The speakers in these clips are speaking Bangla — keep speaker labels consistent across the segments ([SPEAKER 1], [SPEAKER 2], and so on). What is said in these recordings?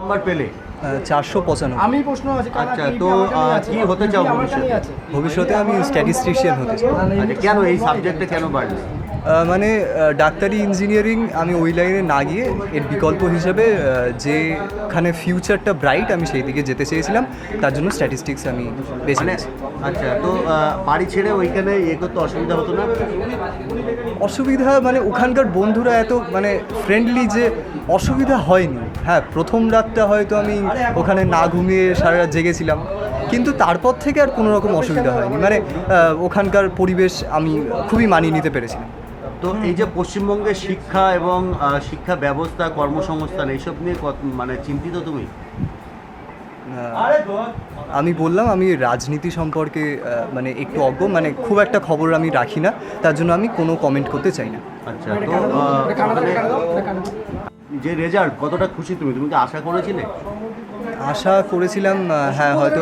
[SPEAKER 1] নাম্বার পেলে
[SPEAKER 2] 495।
[SPEAKER 3] আমি প্রশ্ন আছে
[SPEAKER 1] আচ্ছা, তো কি হতে চাও ভবিষ্যতে?
[SPEAKER 2] ভবিষ্যতে আমি স্ট্যাটিস্টিশিয়ান হতে চাই।
[SPEAKER 1] আচ্ছা, কেন এই সাবজেক্টে কেন বাড়লে?
[SPEAKER 2] মানে ডাক্তারি ইঞ্জিনিয়ারিং আমি ওই লাইনে না গিয়ে এর বিকল্প হিসেবে যেখানে ফিউচারটা ব্রাইট আমি সেই দিকে যেতে চেয়েছিলাম, তার জন্য স্ট্যাটিস্টিক্স আমি বেছে
[SPEAKER 1] মানে
[SPEAKER 2] নিয়েছি।
[SPEAKER 1] আচ্ছা, তো বাড়ি ছেড়ে ওইখানে করতে অসুবিধা হতো না?
[SPEAKER 2] অসুবিধা মানে ওখানকার বন্ধুরা এত মানে ফ্রেন্ডলি যে অসুবিধা হয়নি। হ্যাঁ, প্রথম রাতটা হয়তো আমি ওখানে না ঘুমিয়ে সারা রাত জেগেছিলাম, কিন্তু তারপর থেকে আর কোনো রকম অসুবিধা হয়নি। মানে ওখানকার পরিবেশ আমি খুবই মানিয়ে নিতে পেরেছিলাম।
[SPEAKER 1] তো এই যে পশ্চিমবঙ্গের শিক্ষা এবং শিক্ষা ব্যবস্থা, কর্মসংস্থান এইসব নিয়ে মানে চিন্তিত তুমি?
[SPEAKER 2] আমি বললাম আমি রাজনীতি সম্পর্কে মানে একটু অজ্ঞ, মানে খুব একটা খবর আমি রাখি না, তার জন্য আমি কোনো কমেন্ট করতে চাই না।
[SPEAKER 1] আচ্ছা, তো যে রেজাল্ট, কতটা খুশি তুমি? তুমি কি আশা করেছিলে?
[SPEAKER 2] আশা করেছিলাম হ্যাঁ হয়তো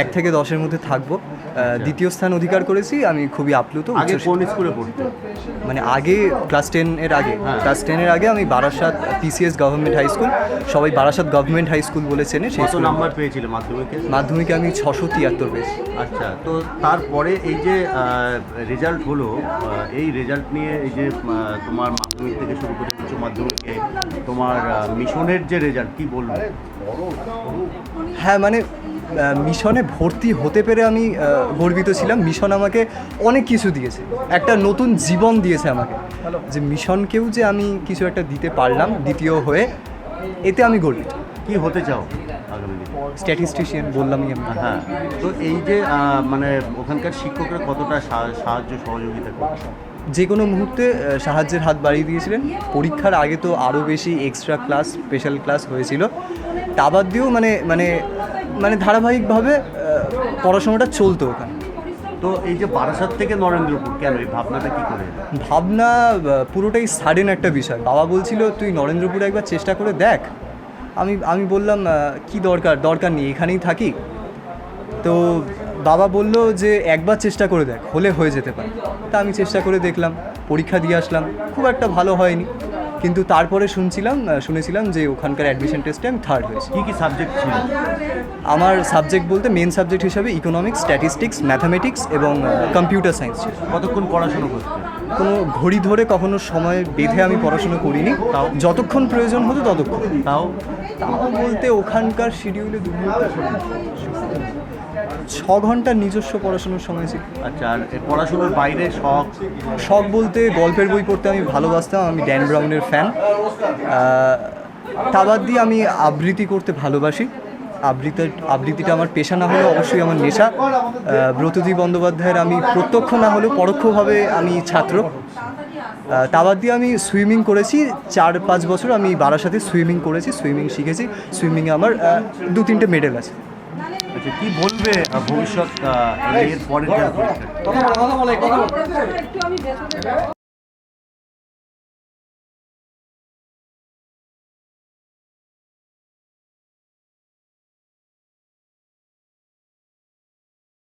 [SPEAKER 2] 1 থেকে 10-এর মধ্যে থাকবো। দ্বিতীয় স্থান অধিকার করেছি, আমি খুবই আপ্লুত।
[SPEAKER 1] আগে কোন স্কুলে পড়তে?
[SPEAKER 2] মানে আগে ক্লাস 10-এর আগে, ক্লাস 10-এর আগে আমি Barasat PCS government high school, সবাই বারাসাত গভর্নমেন্ট হাই স্কুল বলে চেনে। সেই
[SPEAKER 1] কত নাম্বার পেয়েছিলে মাধ্যমিকে?
[SPEAKER 2] মাধ্যমিকে আমি 673 পেয়েছি।
[SPEAKER 1] আচ্ছা, তো তারপরে এই যে রেজাল্ট হলো, এই রেজাল্ট নিয়ে এই যে তোমার মাধ্যমিক থেকে শুরু করে উচ্চ মাধ্যমিকে তোমার মিশনের যে রেজাল্ট, কি বলবো?
[SPEAKER 2] হ্যাঁ, মানে মিশনে ভর্তি হতে পেরে আমি গর্বিত ছিলাম। মিশন আমাকে অনেক কিছু দিয়েছে, একটা নতুন জীবন দিয়েছে আমাকে, যে মিশনকেও যে আমি কিছু একটা দিতে পারলাম দ্বিতীয় হয়ে, এতে আমি গর্বিত।
[SPEAKER 1] কি হতে চাও আগামী দিনে?
[SPEAKER 2] স্ট্যাটিস্টিশিয়ান বললামই আমি।
[SPEAKER 1] হ্যাঁ, তো এই যে মানে ওখানকার শিক্ষকরা কতটা সাহায্য সহযোগিতা করে?
[SPEAKER 2] যে কোনো মুহূর্তে সাহায্যের হাত বাড়িয়ে দিয়েছিলেন। পরীক্ষার আগে তো আরও বেশি এক্সট্রা ক্লাস, স্পেশাল ক্লাস হয়েছিল। তা বাদ দিয়েও মানে মানে মানে ধারাবাহিকভাবে পড়াশোনাটা চলতো ওখানে।
[SPEAKER 1] তো এই যে বারাসাত থেকে নরেন্দ্রপুর, কেন এই ভাবনাটা কি করে?
[SPEAKER 2] ভাবনা পুরোটাই সাডেন একটা বিষয়। বাবা বলছিল তুই নরেন্দ্রপুরে একবার চেষ্টা করে দেখ। আমি বললাম কি দরকার নেই, এখানেই থাকি। তো বাবা বলল যে একবার চেষ্টা করে দেখ, হলে হয়ে যেতে পারে। তা আমি চেষ্টা করে দেখলাম, পরীক্ষা দিয়ে আসলাম, খুব একটা ভালো হয়নি, কিন্তু তারপরে শুনেছিলাম যে ওখানকার অ্যাডমিশন টেস্টে আমি 3rd হয়েছি।
[SPEAKER 1] কী কী সাবজেক্ট ছিল?
[SPEAKER 2] আমার সাবজেক্ট বলতে মেন সাবজেক্ট হিসাবে ইকোনমিক্স, স্ট্যাটিস্টিক্স, ম্যাথামেটিক্স এবং কম্পিউটার সায়েন্স ছিল।
[SPEAKER 1] কতক্ষণ পড়াশোনা করতে?
[SPEAKER 2] কোনো ঘড়ি ধরে কখনো সময় বেঁধে আমি পড়াশোনা করিনি,
[SPEAKER 1] তাও
[SPEAKER 2] যতক্ষণ প্রয়োজন হতো ততক্ষণ।
[SPEAKER 1] তাও
[SPEAKER 2] বলতে ওখানকার শিডিউলে 6 ঘন্টার নিজস্ব পড়াশোনার সময় ছিল।
[SPEAKER 1] আচ্ছা, আর পড়াশোনার বাইরে
[SPEAKER 2] শখ বলতে গল্পের বই পড়তে আমি ভালোবাসতাম, আমি ড্যান ব্রাউনের ফ্যান। তা বাদ দিয়ে আমি আবৃত্তি করতে ভালোবাসি। আবৃত্তিটা আমার পেশা না হলেও অবশ্যই আমার নেশা। ব্রতজীব বন্দ্যোপাধ্যায়ের আমি প্রত্যক্ষ না হলেও পরোক্ষভাবে আমি ছাত্র। তা বাদ দিয়ে আমি সুইমিং করেছি 4-5 বছর। আমি বারাসাতে সুইমিং করেছি, সুইমিং শিখেছি। সুইমিংয়ে আমার 2-3টে মেডেল আছে।
[SPEAKER 1] আচ্ছা, কি বলবে ভবিষ্যৎ এর পরের